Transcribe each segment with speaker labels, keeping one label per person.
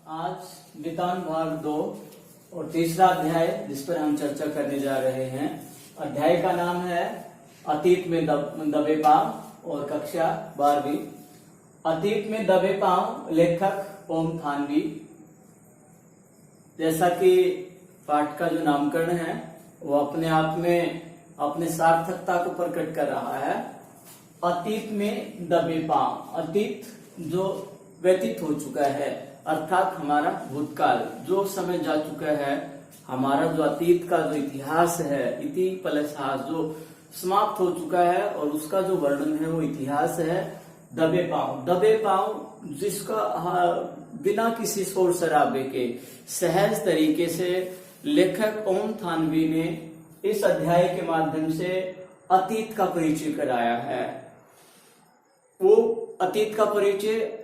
Speaker 1: आज विधान भाग 2 और तीसरा अध्याय जिस पर हम चर्चा करने जा रहे हैं। अध्याय का नाम है अतीत में दबे पांव और कक्षा 12वीं। अतीत में दबे पांव, लेखक ओम थानवी। जैसा कि पाठ का जो नामकरण है वो अपने आप में अपने सार्थकता को प्रकट कर रहा है। अतीत में दबे पांव, अतीत जो व्यतीत हो चुका है अर्थात हमारा भूतकाल, जो समय जा चुका है, हमारा जो अतीत का जो इतिहास है, इति प्लस हास, जो समाप्त हो चुका है और उसका जो वर्णन है वो इतिहास है। दबे पांव, दबे पांव जिसका बिना किसी शोर शराबे के सहज तरीके से लेखक ओम थानवी ने इस अध्याय के माध्यम से अतीत का परिचय कराया है। वो अतीत का परिचय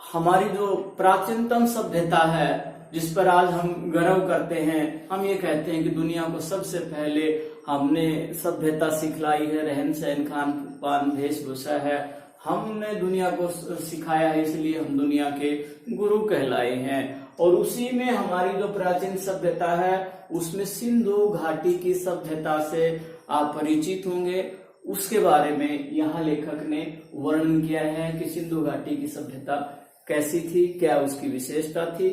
Speaker 1: हमारी जो प्राचीनतम सभ्यता है जिस पर आज हम गर्व करते हैं, हम ये कहते हैं कि दुनिया को सबसे पहले हमने सभ्यता सिखलाई है, रहन सहन, खान पान, वेशभूषा है, हमने दुनिया को सिखाया है, इसलिए हम दुनिया के गुरु कहलाए हैं। और उसी में हमारी जो प्राचीन सभ्यता है उसमें सिंधु घाटी की सभ्यता से आप परिचित होंगे। उसके बारे में यहाँ लेखक ने वर्णन किया है कि सिंधु घाटी की सभ्यता कैसी थी, क्या उसकी विशेषता थी।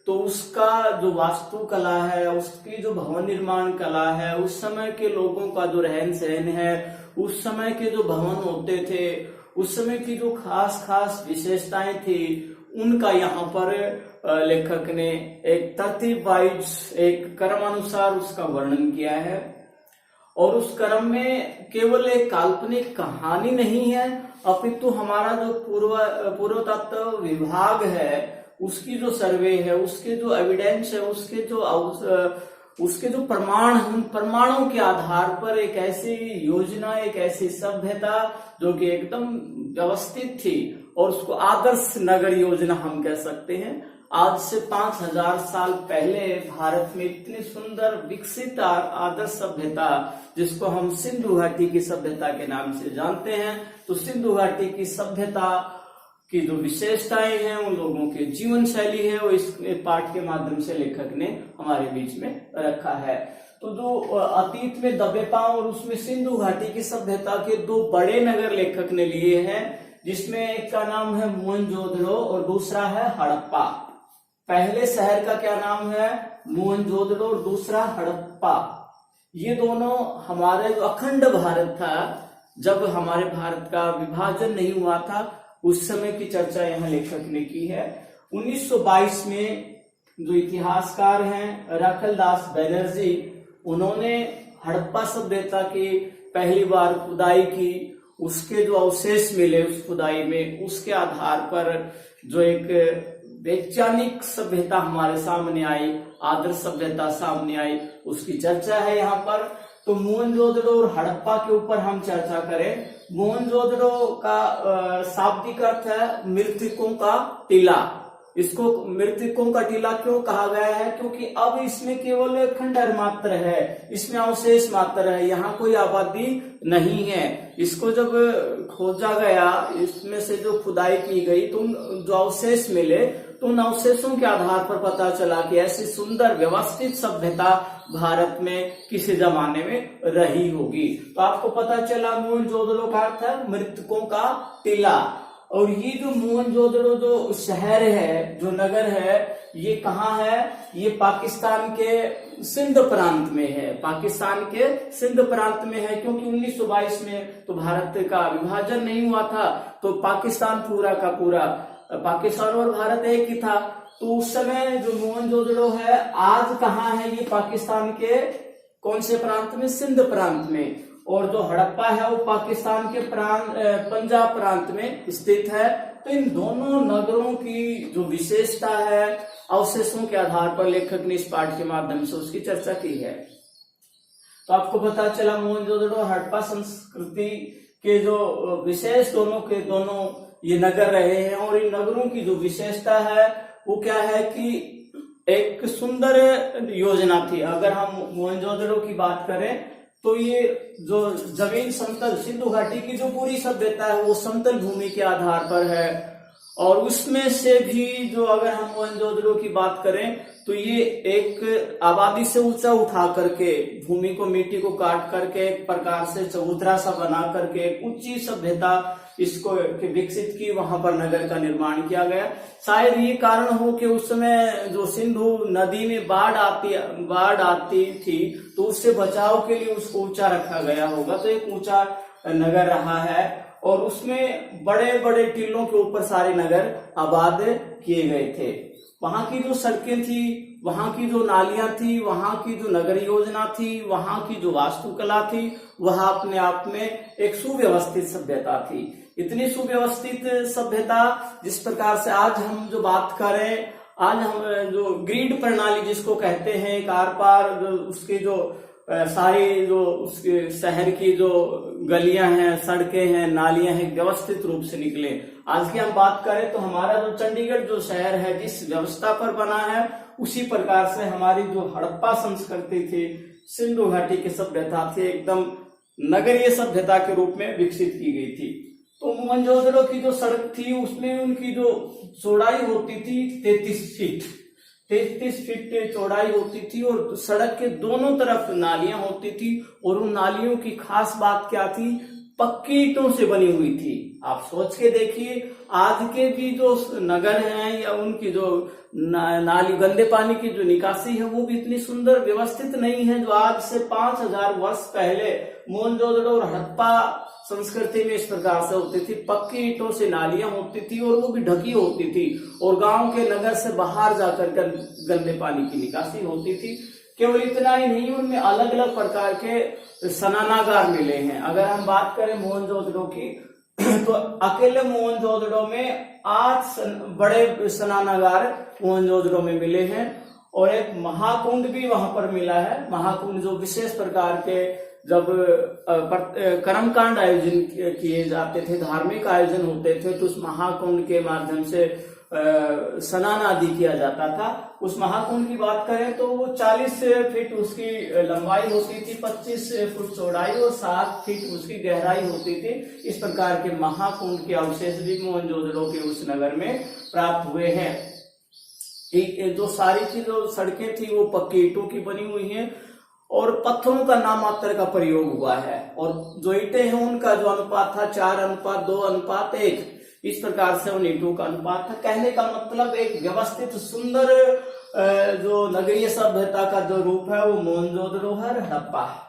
Speaker 1: तो उसका जो वास्तुकला है, उसकी जो भवन निर्माण कला है, उस समय के लोगों का जो रहन सहन है, उस समय के जो भवन होते थे, उस समय की जो खास खास विशेषताएं थी, उनका यहाँ पर लेखक ने एक तरतीब वाइज, एक क्रमानुसार उसका वर्णन किया है। और उस क्रम में केवल एक काल्पनिक कहानी नहीं है, अपितु हमारा जो पुरातत्व विभाग है उसकी जो सर्वे है, उसके जो एविडेंस है, उसके जो प्रमाण, उन प्रमाणों के आधार पर एक ऐसी योजना, एक ऐसी सभ्यता जो कि एकदम व्यवस्थित थी और उसको आदर्श नगर योजना हम कह सकते हैं। आज से 5000 साल पहले भारत में इतनी सुंदर विकसित आदर्श सभ्यता जिसको हम सिंधु घाटी की सभ्यता के नाम से जानते हैं। तो सिंधु घाटी की सभ्यता की जो विशेषताएं हैं, उन लोगों की जीवन शैली है, वो इस पाठ के माध्यम से लेखक ने हमारे बीच में रखा है। तो जो अतीत में दबे पांव और उसमें सिंधु घाटी की सभ्यता के दो बड़े नगर लेखक ने लिए हैं, जिसमें एक का नाम है मोहनजोदड़ो और दूसरा है हड़प्पा। पहले शहर का क्या नाम है? मोहनजोदड़ो और दूसरा हड़प्पा। ये दोनों हमारे जो अखंड भारत था, जब हमारे भारत का विभाजन नहीं हुआ था, उस समय की चर्चा यहाँ लेखक ने की है। 1922 में जो इतिहासकार हैं राखलदास बनर्जी, उन्होंने हड़प्पा सभ्यता की पहली बार खुदाई की। उसके जो अवशेष मिले उस खुदाई में, उसके आधार पर जो एक वैज्ञानिक सभ्यता हमारे सामने आई, आदर्श सभ्यता सामने आई, उसकी चर्चा है यहाँ पर। तो मोहनजोदड़ो और हड़प्पा के ऊपर हम चर्चा करें। मोहनजोदड़ो का शाब्दिक अर्थ है मृतकों का टीला। इसको मृतकों का टीला क्यों कहा गया है? क्योंकि अब इसमें केवल खंडहर मात्र है, इसमें अवशेष मात्र है, यहाँ कोई आबादी नहीं है। इसको जब खोजा गया, इसमें से जो खुदाई की गई, तो जो अवशेष मिले, तो उन अवशेषों के आधार पर पता चला कि ऐसी सुंदर व्यवस्थित सभ्यता भारत में किसी जमाने में रही होगी। तो आपको पता चला मोहनजोदड़ो का अर्थ है मृतकों का टीला। और ये जो मोहनजोदड़ो जो शहर है, जो नगर है, ये कहाँ है? ये पाकिस्तान के सिंध प्रांत में है, पाकिस्तान के सिंध प्रांत में है। क्योंकि 1922 में तो भारत का विभाजन नहीं हुआ था, तो पाकिस्तान पूरा का पूरा, पाकिस्तान और भारत एक ही था। तो उस समय जो मोहनजोदड़ो है आज कहाँ है? ये पाकिस्तान के कौन से प्रांत में? सिंध प्रांत में। और जो हड़प्पा है वो पाकिस्तान के पंजाब प्रांत में स्थित है। तो इन दोनों नगरों की जो विशेषता है, अवशेषों के आधार पर लेखक ने इस पाठ के माध्यम से उसकी चर्चा की है। तो आपको पता चला मोहनजोदड़ो और हड़प्पा संस्कृति के जो विशेष दोनों के दोनों ये नगर रहे हैं। और इन नगरों की जो विशेषता है वो क्या है कि एक सुंदर योजना थी। अगर हम मोहनजोदड़ो की बात करें तो ये जो जमीन समतल, सिंधु घाटी की जो पूरी सभ्यता है वो समतल भूमि के आधार पर है। और उसमें से भी जो अगर हम मोहनजोदड़ो की बात करें तो ये एक आबादी से ऊंचा उठा करके भूमि को, मिट्टी को काट करके एक प्रकार से चबूतरा सा बना करके एक ऊंची सभ्यता इसको विकसित की, वहां पर नगर का निर्माण किया गया। शायद ये कारण हो कि उस समय जो सिंधु नदी में बाढ़ आती थी तो उससे बचाव के लिए उसको ऊंचा रखा गया होगा, तो एक ऊंचा नगर रहा है और उसमें बड़े बड़े टीलों के ऊपर सारे नगर आबाद किए गए थे। वहां की जो सड़कें थी, वहां की जो नालियां थी, वहां की जो नगर योजना थी, वहां की जो वास्तुकला थी, वह अपने आप में एक सुव्यवस्थित सभ्यता थी। इतनी सुव्यवस्थित सभ्यता जिस प्रकार से आज हम जो बात करें, आज हम जो ग्रिड प्रणाली जिसको कहते हैं, एक आर पार उसके जो सारी जो उसके शहर की जो गलियां हैं, सड़कें हैं, नालियां हैं, व्यवस्थित रूप से निकले। आज की हम बात करें तो हमारा जो चंडीगढ़ जो शहर है जिस व्यवस्था पर बना है, उसी प्रकार से हमारी जो हड़प्पा संस्कृति थी, सिंधु घाटी की सभ्यता थी, एकदम नगरीय सभ्यता के रूप में विकसित की गई थी। तो मोहनजोदड़ो की जो सड़क थी उसमें उनकी जो चौड़ाई होती थी 33 फीट चौड़ाई होती थी और सड़क के दोनों तरफ नालियां होती थी और उन नालियों की खास बात क्या थी, पक्की ईंटों से बनी हुई थी। आप सोच के देखिए, आज के भी जो नगर हैं या उनकी जो नाली, गंदे पानी की जो निकासी है वो भी इतनी सुंदर व्यवस्थित नहीं है जो आज से 5000 वर्ष पहले मोहनजोदड़ो और हड़प्पा संस्कृति में इस प्रकार से होती थी। पक्की ईंटों से नालियां होती थी और वो भी ढकी होती थी और गांव के नगर से बाहर जाकर गंदे पानी की निकासी होती थी। केवल इतना ही नहीं, उनमें अलग अलग प्रकार के स्नानागार मिले हैं। अगर हम बात करें मोहनजोदड़ो की तो अकेले मोहनजोदड़ो में 8 बड़े स्नानागार मोहनजोदड़ो में मिले हैं और एक महाकुंड भी वहां पर मिला है। महाकुंड जो विशेष प्रकार के जब कर्मकांड आयोजन किए जाते थे, धार्मिक आयोजन होते थे, तो उस महाकुंड के माध्यम से स्नान आदि किया जाता था। उस महाकुंड की बात करें तो वो 40 फीट उसकी लंबाई होती थी, 25 फुट चौड़ाई और 7 फीट उसकी गहराई होती थी। इस प्रकार के महाकुंड के अवशेष भी मोहनजोदड़ो के उस नगर में प्राप्त हुए हैं। जो सारी की जो सड़कें थी वो पक्की ईंटों की बनी हुई हैं और पत्थरों का नाम मात्र का प्रयोग हुआ है और जो ईंटें हैं उनका जो अनुपात था 4:2:1, इस प्रकार से उन ईंटों का अनुपात था। कहने का मतलब एक व्यवस्थित सुंदर जो नगरीय सभ्यता का जो रूप है वो मोहनजोदड़ो है, हड़प्पा है।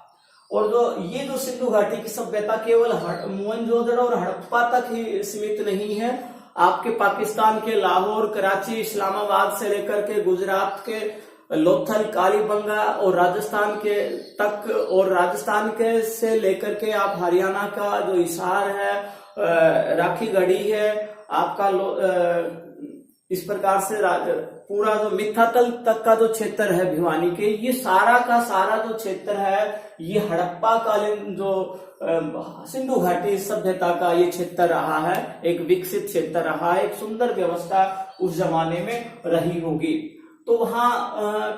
Speaker 1: और जो सिंधु घाटी की सभ्यता केवल मोहनजोदड़ो और हड़प्पा तक ही सीमित नहीं है। आपके पाकिस्तान के लाहौर, कराची, इस्लामाबाद से लेकर के गुजरात के लोथल, कालीबंगा और राजस्थान के तक, और राजस्थान के से लेकर के आप हरियाणा का जो हिसार है, राखी गढ़ी है आपका, इस प्रकार से पूरा जो मिथातल तक का जो क्षेत्र है भिवानी के, ये सारा का सारा जो क्षेत्र है ये हड़प्पा कालीन जो सिंधु घाटी सभ्यता का ये क्षेत्र रहा है, एक विकसित क्षेत्र रहा है, एक सुंदर व्यवस्था उस जमाने में रही होगी। तो वहां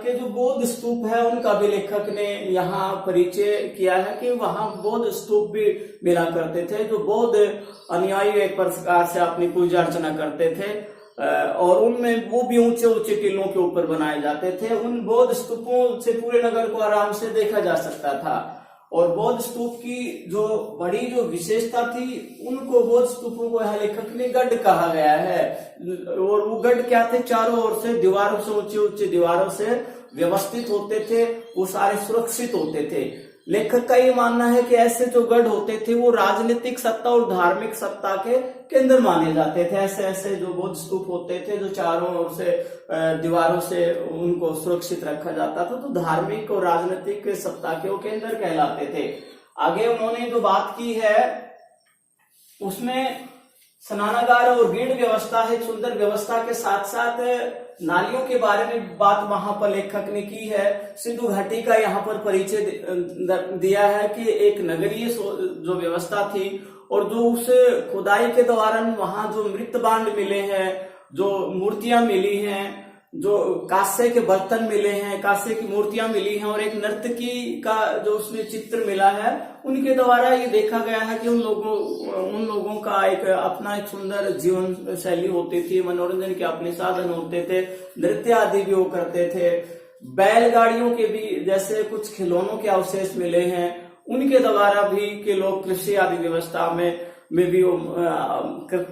Speaker 1: के जो बौद्ध स्तूप है उनका भी लेखक ने यहाँ परिचय किया है कि वहां बौद्ध स्तूप भी मिला करते थे, जो बौद्ध अनुयायी एक प्रकार से अपनी पूजा अर्चना करते थे और उनमें वो भी ऊंचे ऊंचे टीलों के ऊपर बनाए जाते थे। उन बौद्ध स्तूपों से पूरे नगर को आराम से देखा जा सकता था और बौद्ध स्तूप की जो बड़ी जो विशेषता थी, उनको बौद्ध स्तूपों को यहाँ लेखक ने गढ़ कहा गया है। और वो गढ़ क्या थे, चारों ओर से दीवारों से, ऊंची ऊंची दीवारों से व्यवस्थित होते थे, वो सारे सुरक्षित होते थे। लेखक का ये मानना है कि ऐसे जो गढ़ होते थे वो राजनीतिक सत्ता और धार्मिक सत्ता के केंद्र माने जाते थे। ऐसे ऐसे जो बौद्ध स्तूप होते थे जो चारों ओर से दीवारों से उनको सुरक्षित रखा जाता था, तो धार्मिक और राजनीतिक सत्ता के वो केंद्र कहलाते थे। आगे उन्होंने जो बात की है उसमें स्नानागार और गीढ़ व्यवस्था है, सुंदर व्यवस्था के साथ साथ नालियों के बारे में बात वहां पर लेखक ने की है। सिंधु घाटी का यहाँ पर परिचय दिया है कि एक नगरीय जो व्यवस्था थी और जो उस खुदाई के दौरान वहां जो मृत बांड मिले हैं, जो मूर्तियां मिली हैं, जो कांसे के बर्तन मिले हैं, कांसे की मूर्तियां मिली हैं और एक नर्तकी का जो उसमें चित्र मिला है, उनके द्वारा ये देखा गया है कि उन लोगों का एक अपना एक सुंदर जीवन शैली होती थी, मनोरंजन के अपने साधन होते थे, नृत्य आदि भी वो करते थे। बैलगाड़ियों के भी जैसे कुछ खिलौनों के अवशेष मिले हैं, उनके द्वारा भी कि लोग कृषि आदि व्यवस्था में भी वो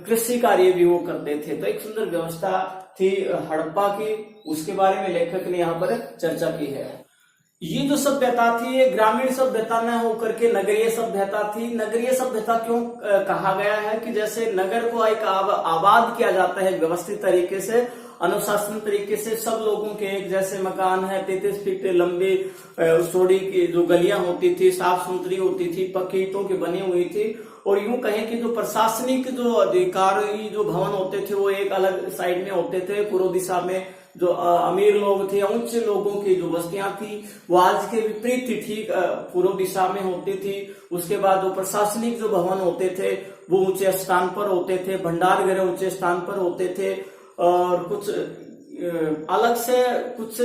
Speaker 1: कृषि कार्य भी वो करते थे। तो एक सुंदर व्यवस्था थी हड़प्पा की, उसके बारे में लेखक ने यहाँ पर चर्चा की है। ये जो सभ्यता थी ये ग्रामीण सभ्यता न होकर के नगरीय सभ्यता थी। नगरीय सभ्यता क्यों कहा गया है कि जैसे नगर को एक आबाद किया जाता है व्यवस्थित तरीके से, अनुशासन तरीके से, सब लोगों के एक जैसे मकान है, 33 फीट लंबी चौड़ी की जो गलियां होती थी, साफ सुथरी होती थी, पक्की ईंटों की बनी हुई थी। और यूं कहें कि जो प्रशासनिक जो अधिकारी जो भवन होते थे वो एक अलग साइड में होते थे। पूर्व दिशा में जो अमीर लोग थे, उच्च लोगों की जो बस्तियां थी वो आज के विपरीत थी, ठीक पूर्व दिशा में होती थी। उसके बाद जो प्रशासनिक जो भवन होते थे वो ऊंचे स्थान पर होते थे, भंडार गृह ऊंचे स्थान पर होते थे, और कुछ अलग से कुछ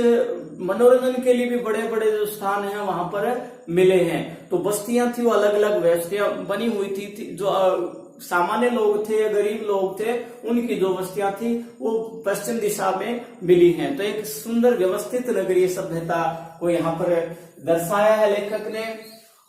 Speaker 1: मनोरंजन के लिए भी बड़े बड़े जो स्थान हैं वहां पर मिले हैं। तो बस्तियां थी वो अलग अलग व्यवस्था बनी हुई थी। जो सामान्य लोग थे, गरीब लोग थे, उनकी जो बस्तियां थी वो पश्चिम दिशा में मिली हैं। तो एक सुंदर व्यवस्थित नगरीय सभ्यता को यहाँ पर दर्शाया है लेखक ने।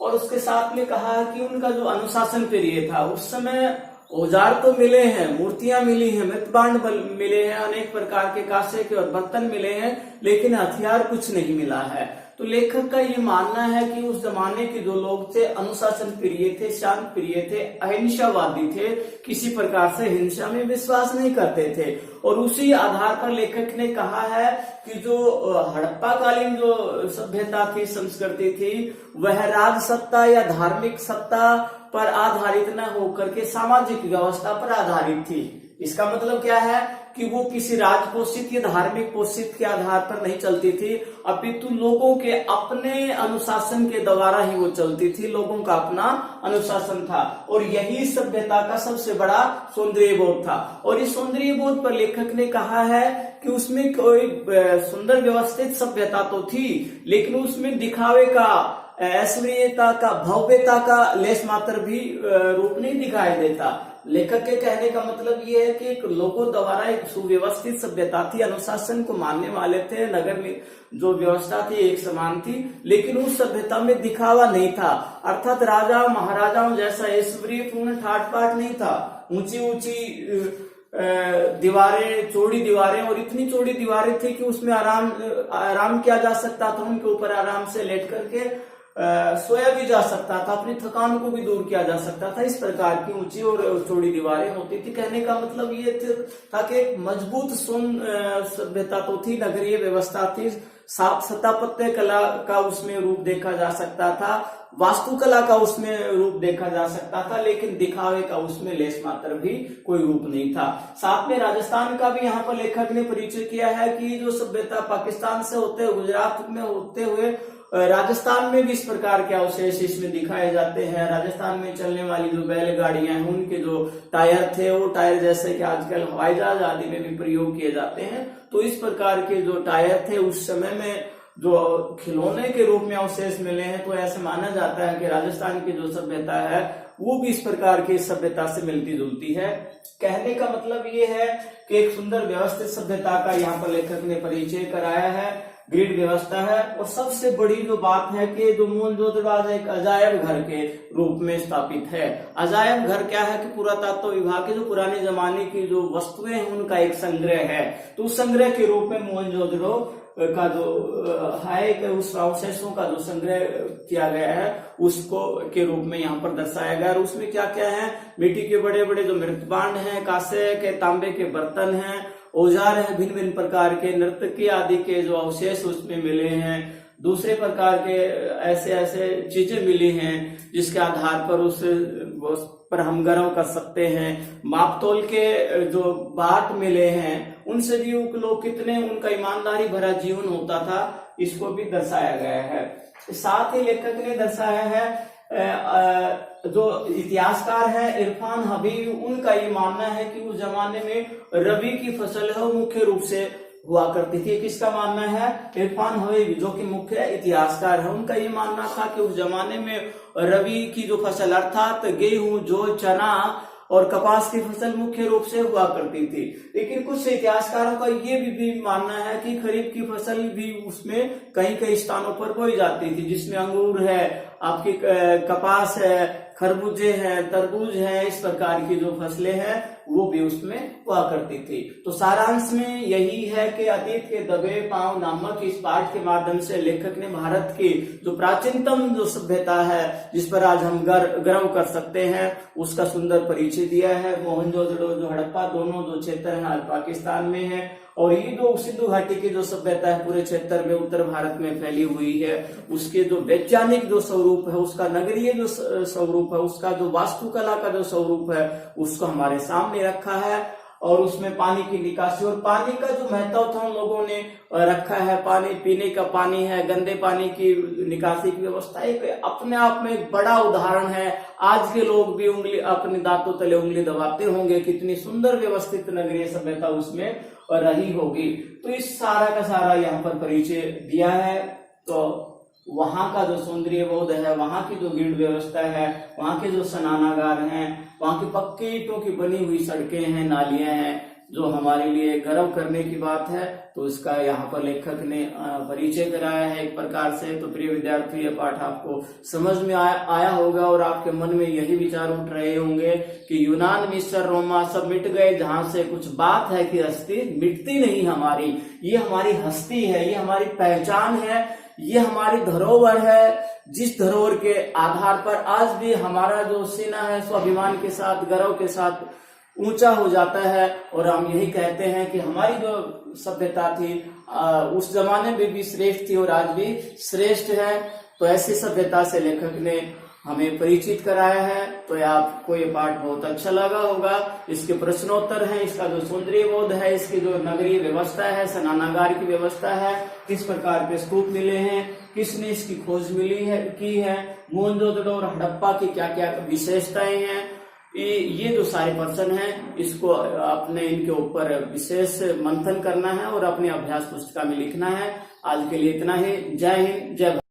Speaker 1: और उसके साथ में कहा कि उनका जो अनुशासन प्रिय था, उस समय औजार तो मिले हैं, मूर्तियां मिली हैं, मृतभांड मिले हैं, अनेक प्रकार के कांसे के और बर्तन मिले हैं, लेकिन हथियार कुछ नहीं मिला है। तो लेखक का ये मानना है कि उस जमाने के जो लोग थे अनुशासन प्रिय थे, शांत प्रिय थे, अहिंसावादी थे, किसी प्रकार से हिंसा में विश्वास नहीं करते थे। और उसी आधार पर लेखक ने कहा है कि जो हड़प्पा कालीन जो सभ्यता थी, संस्कृति थी, वह राज सत्ता या धार्मिक सत्ता पर आधारित न होकर के सामाजिक व्यवस्था पर आधारित थी। इसका मतलब क्या है कि वो किसी राज पोषित या धार्मिक पोषित के आधार पर नहीं चलती थी, अपितु लोगों के अपने अनुशासन के द्वारा ही वो चलती थी। लोगों का अपना अनुशासन था और यही सभ्यता का सबसे बड़ा सौंदर्य बोध था। और इस सौंदर्य बोध पर लेखक ने कहा है कि उसमें कोई सुंदर व्यवस्थित सभ्यता तो थी, लेकिन उसमें दिखावे का, ऐश्वर्यता का, भव्यता का लेस मात्र भी रूप नहीं दिखाई देता। लेखक के कहने का मतलब ये है कि एक लोगों द्वारा एक सुव्यवस्थित सभ्यता थी, अनुशासन को मानने वाले थे, नगर में जो व्यवस्था थी एक समान थी, लेकिन उस सभ्यता में दिखावा नहीं था। अर्थात राजा महाराजाओं जैसा ऐश्वर्यपूर्ण ठाट बाट नहीं था। ऊंची ऊंची दीवारें, चौड़ी दीवारें, और इतनी चौड़ी दीवारें थी कि उसमें आराम किया जा सकता था, उनके ऊपर आराम से लेट करके सोया भी जा सकता था, अपनी थकान को भी दूर किया जा सकता था। इस प्रकार की ऊंची और चौड़ी दीवारें होती थी। कहने का मतलब ये था कि एक मजबूत सभ्यता तो थी, नगरीय व्यवस्था थी, स्थापत्य कला का उसमें रूप देखा जा सकता था, वास्तुकला का उसमें रूप देखा जा सकता था, लेकिन दिखावे का उसमें लेस मात्र भी कोई रूप नहीं था। साथ में राजस्थान का भी यहाँ पर लेखक ने परिचय किया है कि जो सभ्यता पाकिस्तान से होते हुए गुजरात में होते हुए राजस्थान में भी इस प्रकार के अवशेष इसमें दिखाए जाते हैं। राजस्थान में चलने वाली जो बैलगाड़ियां हैं, उनके जो टायर थे वो टायर जैसे कि आजकल हवाई जहाज आदि में भी प्रयोग किए जाते हैं। तो इस प्रकार के जो टायर थे उस समय में जो खिलौने के रूप में अवशेष मिले हैं, तो ऐसे माना जाता है कि राजस्थान की जो सभ्यता है वो भी इस प्रकार की सभ्यता से मिलती जुलती है। कहने का मतलब ये है कि एक सुंदर व्यवस्थित सभ्यता का यहाँ पर लेखक ने परिचय कराया है, ग्रिड व्यवस्था है। और सबसे बड़ी जो बात है कि जो मोहनजोदड़ो एक अजायब घर के रूप में स्थापित है। अजायब घर क्या है कि पुरातत्व विभाग के जो पुराने जमाने की जो वस्तुएं हैं उनका एक संग्रह है। तो उस संग्रह के रूप में मोहनजोदड़ो का जो है उस अवशेषों का जो संग्रह किया गया है उसको के रूप में यहाँ पर दर्शाया गया। और उसमें क्या क्या है, मिट्टी के बड़े बड़े जो मृतभांड हैं, कांसे के, तांबे के बर्तन हैं, औजार है, भिन्न भिन्न प्रकार के नर्तकी आदि के जो अवशेष उसमें मिले हैं। दूसरे प्रकार के ऐसे ऐसे चीजें मिली हैं जिसके आधार पर उस पर हम गर्व कर सकते हैं। मापतोल के जो बाट मिले हैं उनसे भी लोग कितने उनका ईमानदारी भरा जीवन होता था, इसको भी दर्शाया गया है। साथ ही लेखक ने दर्शाया है जो इतिहासकार है इरफान हबीब, उनका ये मानना है कि उस जमाने में रबी की फसल है वो मुख्य रूप से हुआ करती थी। किसका मानना है? इरफान हबीबी, जो कि मुख्य इतिहासकार है, उनका ये मानना था कि उस जमाने में रबी की जो फसल अर्थात गेहूं, जौ, चना और कपास की फसल मुख्य रूप से हुआ करती थी। लेकिन कुछ इतिहासकारों का ये भी मानना है कि खरीफ की फसल भी उसमें कई कई स्थानों पर बोई जाती थी, जिसमें अंगूर है, आपकी कपास है, खरबूजे हैं, तरबूज है, इस प्रकार की जो फसलें हैं वो भी उसमें हुआ करती थी। तो सारांश में यही है कि अतीत के दबे पांव नामक इस पाठ के माध्यम से लेखक ने भारत की जो प्राचीनतम जो सभ्यता है, जिस पर आज हम गर्व कर सकते हैं, उसका सुंदर परिचय दिया है। मोहनजोदड़ो, जो हड़प्पा, दोनों जो क्षेत्र हैं आज पाकिस्तान में है, और ये जो सिंधु घाटी की जो सभ्यता है पूरे क्षेत्र में उत्तर भारत में फैली हुई है, उसके जो वैज्ञानिक जो स्वरूप है, उसका नगरीय जो स्वरूप है, उसका जो वास्तुकला का जो स्वरूप है, उसको हमारे सामने रखा है। और उसमें पानी की निकासी और पानी का जो महत्व था उन लोगों ने रखा है। पानी पीने का पानी है, गंदे पानी की निकासी की व्यवस्था एक अपने आप में एक बड़ा उदाहरण है। आज के लोग भी उंगली अपने दांतों तले उंगली दबाते होंगे, कितनी सुंदर व्यवस्थित नगरीय सभ्यता उसमें रही होगी। तो इस सारा का सारा यहाँ पर परिचय दिया है। तो वहां का जो सौंदर्य बोध है, वहां की जो गीढ़ व्यवस्था है, वहां के जो स्नानागार हैं, वहां की पक्की ईंटों की बनी हुई सड़कें हैं, नालियां हैं, जो हमारे लिए गर्व करने की बात है। तो इसका यहाँ पर लेखक ने परिचय कराया है एक प्रकार से। तो प्रिय विद्यार्थी, यह पाठ आपको समझ में आया होगा और आपके मन में यही विचार उठ रहे होंगे कि यूनान, मिस्र, रोमा सब मिट गए, जहां से कुछ बात है कि हस्ती मिटती नहीं हमारी। ये हमारी हस्ती है, ये हमारी पहचान है, ये हमारी धरोहर है, जिस धरोहर के आधार पर आज भी हमारा जो सीना है स्वाभिमान के साथ, गर्व के साथ ऊंचा हो जाता है। और हम यही कहते हैं कि हमारी जो सभ्यता थी उस जमाने में भी श्रेष्ठ थी और आज भी श्रेष्ठ है। तो ऐसी सभ्यता से लेखक ने हमें परिचित कराया है। तो आपको ये पाठ बहुत अच्छा लगा होगा। इसके प्रश्नोत्तर हैं, इसका जो सौंदर्य बोध है, इसकी जो नगरीय व्यवस्था है, स्नानागार की व्यवस्था है, किस प्रकार के स्तूप मिले हैं, किसने इसकी खोज की है, मोहनजोदड़ो और हड़प्पा की क्या क्या विशेषताएं हैं, ये जो सारे प्रश्न हैं, इसको अपने इनके ऊपर विशेष मंथन करना है और अपने अभ्यास पुस्तिका में लिखना है। आज के लिए इतना ही। जय हिंद, जय भारत।